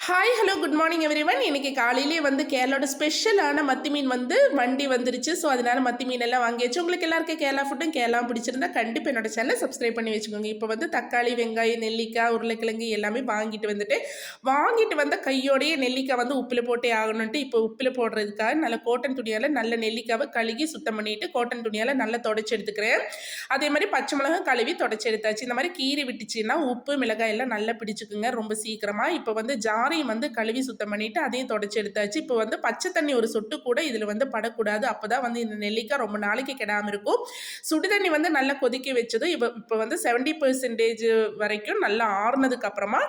Hi hello good morning everyone. இன்னைக்கு காலையிலே வந்து கேரளாவோட ஸ்பெஷலான மத்தி மீன் வந்து வண்டி வந்துருச்சு. ஸோ அதனால மத்தி மீன் எல்லாம் வாங்கியாச்சு. உங்களுக்கு எல்லாருக்கும் கேரளா ஃபுட்டும் கேரளா பிடிச்சிருந்தா கண்டிப்பாக என்னோட சேனலை சப்ஸ்கிரைப் பண்ணி வச்சுக்கோங்க. இப்போ வந்து தக்காளி, வெங்காயம், நெல்லிக்காய், உருளைக்கிழங்கு எல்லாமே வாங்கிட்டு வந்த கையோடையே நெல்லிக்காய் வந்து உப்பில் போட்டே ஆகணுன்ட்டு இப்போ உப்பில் போடுறதுக்காக நல்ல கோட்டன் துணியால் நல்ல நெல்லிக்காவை கழுகி சுத்தம் பண்ணிட்டு கோட்டன் துணியால் நல்லா தொடச்சி எடுத்துக்கிறேன். அதே மாதிரி பச்சை மிளகாய் கழுவி தொடச்சி எடுத்தாச்சு. இந்த மாதிரி கீரி விட்டுச்சுன்னா உப்பு மிளகாய் எல்லாம் நல்லா பிடிச்சிக்குங்க ரொம்ப சீக்கிரமாக. இப்போ வந்து ஜாரையும் வந்து கழுவி சுத்தம் பண்ணிட்டு அதையும் தொடச்சி எடுத்தாச்சு. இப்போ வந்து பச்சை தண்ணி ஒரு சொட்டு கூட இதில் வந்து படக்கூடாது. அப்போதான் வந்து இந்த நெல்லிக்காய் ரொம்ப நாளைக்கு கெடாமல் இருக்கும். சுடு தண்ணி வந்து நல்லா கொதிக்க வச்சது இப்போ வந்து 70% வரைக்கும் நல்லா ஆறுனதுக்கு அப்புறமா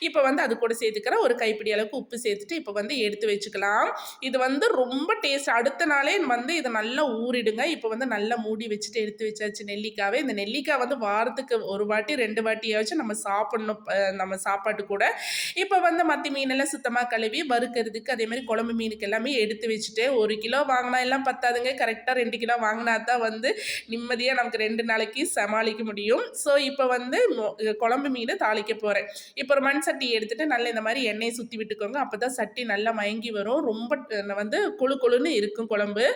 இப்போ வந்து அது கூட சேர்த்துக்கிற ஒரு கைப்பிடி அளவுக்கு உப்பு சேர்த்துட்டு இப்போ வந்து எடுத்து வச்சுக்கலாம். இது வந்து ரொம்ப டேஸ்ட். அடுத்த நாளே வந்து இதை நல்லா ஊறிடுங்க. இப்போ வந்து நல்லா மூடி வச்சுட்டு எடுத்து வச்சாச்சு நெல்லிக்காவை. இந்த நெல்லிக்காய் வந்து வாரத்துக்கு ஒரு வாட்டி 2 வாட்டியாச்சும் நம்ம சாப்பிடணும் நம்ம சாப்பாட்டு கூட. இப்போ வந்து மத்தி மீனெல்லாம் சுத்தமாக கழுவி வறுக்கிறதுக்கு அதே மாதிரி குழம்பு மீனுக்கு எல்லாமே எடுத்து வச்சுட்டு 1 கிலோ வாங்கினா எல்லாம் பத்தாதுங்க. கரெக்டாக 2 கிலோ வாங்கினா தான் வந்து நிம்மதியாக நமக்கு 2 நாளைக்கு சமாளிக்க முடியும். ஸோ இப்போ வந்து குழம்பு மீன் தாளிக்க போகிறேன். இப்போ ஒரு மண் சட்டி எடுத்துகிட்டு நல்லா இந்த மாதிரி எண்ணெயை சுற்றி விட்டுக்கோங்க. அப்போ தான் சட்டி நல்லா மயங்கி வரும். ரொம்ப வந்து கொழு கொழுன்னு இருக்கும் குழம்பு.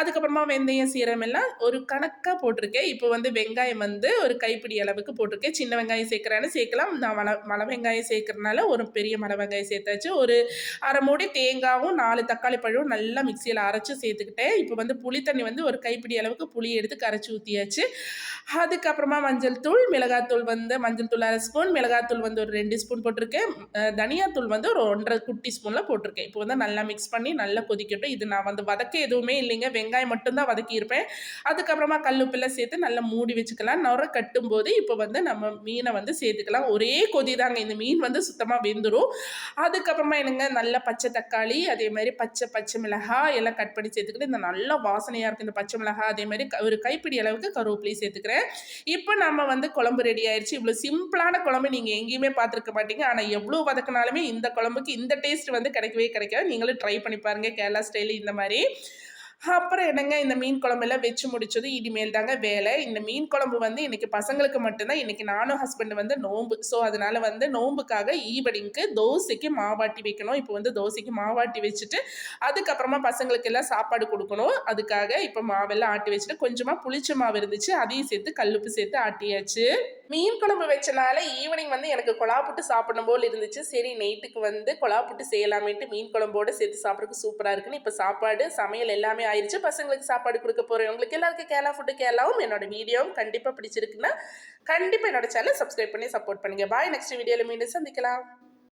அதுக்கப்புறமா வெந்தயம் சீரகம் எல்லாம் ஒரு கணக்காக போட்டிருக்கேன். இப்போ வந்து வெங்காயம் வந்து ஒரு கைப்பிடி அளவுக்கு போட்டிருக்கேன். சின்ன வெங்காயம் சேர்க்குறான்னு சேர்க்கலாம். நான் மலை வெங்காயம் சேர்க்கறதுனால ஒரு பெரிய மலை வெங்காயம் சேர்த்தாச்சு. ஒரு அரை மூடி தேங்காயும் 4 தக்காளி பழம் நல்லா மிக்சியில் அரைச்சி சேர்த்துக்கிட்டேன். இப்போ வந்து புளி தண்ணி வந்து ஒரு கைப்பிடி அளவுக்கு புளி எடுத்து கரைச்சி ஊற்றியாச்சு. அதுக்கப்புறமா மஞ்சள் தூள், மிளகாத்தூள் வந்து மஞ்சள் தூள் 1/2 ஸ்பூன், மிளகாத்தூள் வந்து ஒரு 2 ஸ்பூன் போட்டிருக்கேன். தனியாத்தூள் வந்து ஒரு 1.5 குட்டி ஸ்பூனில் போட்டிருக்கேன். இப்போ வந்து நல்லா மிக்ஸ் பண்ணி நல்லா கொதிக்கட்டும். இது நான் வந்து வதக்க எதுவுமே இல்லைங்க. வெங்காயம் மட்டும்தான் வதக்கியிருப்பேன். அதுக்கப்புறமா கல்லுப்பெல்லாம் சேர்த்து நல்லா மூடி வச்சுக்கலாம். நுர கட்டும்போது இப்போ வந்து நம்ம மீனை வந்து சேர்த்துக்கலாம். ஒரே கொதி தாங்க. இந்த மீன் வந்து சுத்தமாக வெந்துடும். அதுக்கப்புறமா என்னங்க நல்ல பச்சை தக்காளி, அதே மாதிரி பச்சை மிளகாய் எல்லாம் கட் பண்ணி சேர்த்துக்கிட்டு இந்த நல்லா வாசனையாக இருக்குது இந்த பச்சை மிளகாய். அதே மாதிரி ஒரு கைப்பிடி அளவுக்கு கருவேப்பிலை சேர்த்துக்கிறேன். இப்போ நம்ம வந்து குழம்பு ரெடி ஆயிடுச்சு. இவ்வளோ சிம்பிளான குழம்பு நீங்கள் எங்கேயுமே பார்த்துருக்க மாட்டீங்க. ஆனால் எவ்வளோ வதக்கினாலுமே இந்த குழம்புக்கு இந்த டேஸ்ட் வந்து கிடைக்கவே கிடைக்காது. நீங்களும் ட்ரை பண்ணி பாருங்கள் கேரளா ஸ்டைலு இந்த மாதிரி. அப்புறம் என்னங்க இந்த மீன் குழம்பெல்லாம் வச்சு முடிச்சது இனிமேல் தாங்க வேலை. இந்த மீன் குழம்பு வந்து இன்னைக்கு பசங்களுக்கு மட்டும்தான். இன்னைக்கு நானும் ஹஸ்பண்ட் வந்து நோம்பு. ஸோ அதனால வந்து நோம்புக்காக ஈவினிங்க்கு தோசைக்கு மாவாட்டி வைக்கணும். இப்போ வந்து தோசைக்கு மாவாட்டி வச்சுட்டு அதுக்கப்புறமா பசங்களுக்கு எல்லாம் சாப்பாடு கொடுக்கணும். அதுக்காக இப்போ மாவெல்லாம் ஆட்டி வச்சுட்டு கொஞ்சமாக புளிச்ச மாவு இருந்துச்சு. அதையும் சேர்த்து கல்லுப்பு சேர்த்து ஆட்டியாச்சு. மீன் குழம்பு வச்சனால ஈவினிங் வந்து எனக்கு கொலா புட்டு சாப்பிடணும் போல் இருந்துச்சு. சரி நைட்டுக்கு வந்து கொலா புட்டு செய்யலாமேன்ட்டு மீன் குழம்போடு சேர்த்து சாப்பிட்றதுக்கு சூப்பராக இருக்குன்னு இப்போ சாப்பாடு சமையல் எல்லாமே ஆயிடுச்சு. பசங்களுக்கு சாப்பாடு கொடுக்க போகிறேன். உங்களுக்கு எல்லாருக்கும் கேரளா ஃபுட்டு கேரளாவும் என்னோட வீடியோவும் கண்டிப்பாக பிடிச்சிருக்குன்னா கண்டிப்பாக என்னோட சேனல் சப்ஸ்கிரைப் பண்ணி சப்போர்ட் பண்ணுங்கள். பாய். நெக்ஸ்ட் வீடியோவில் மீண்டும் சந்திக்கலாம்.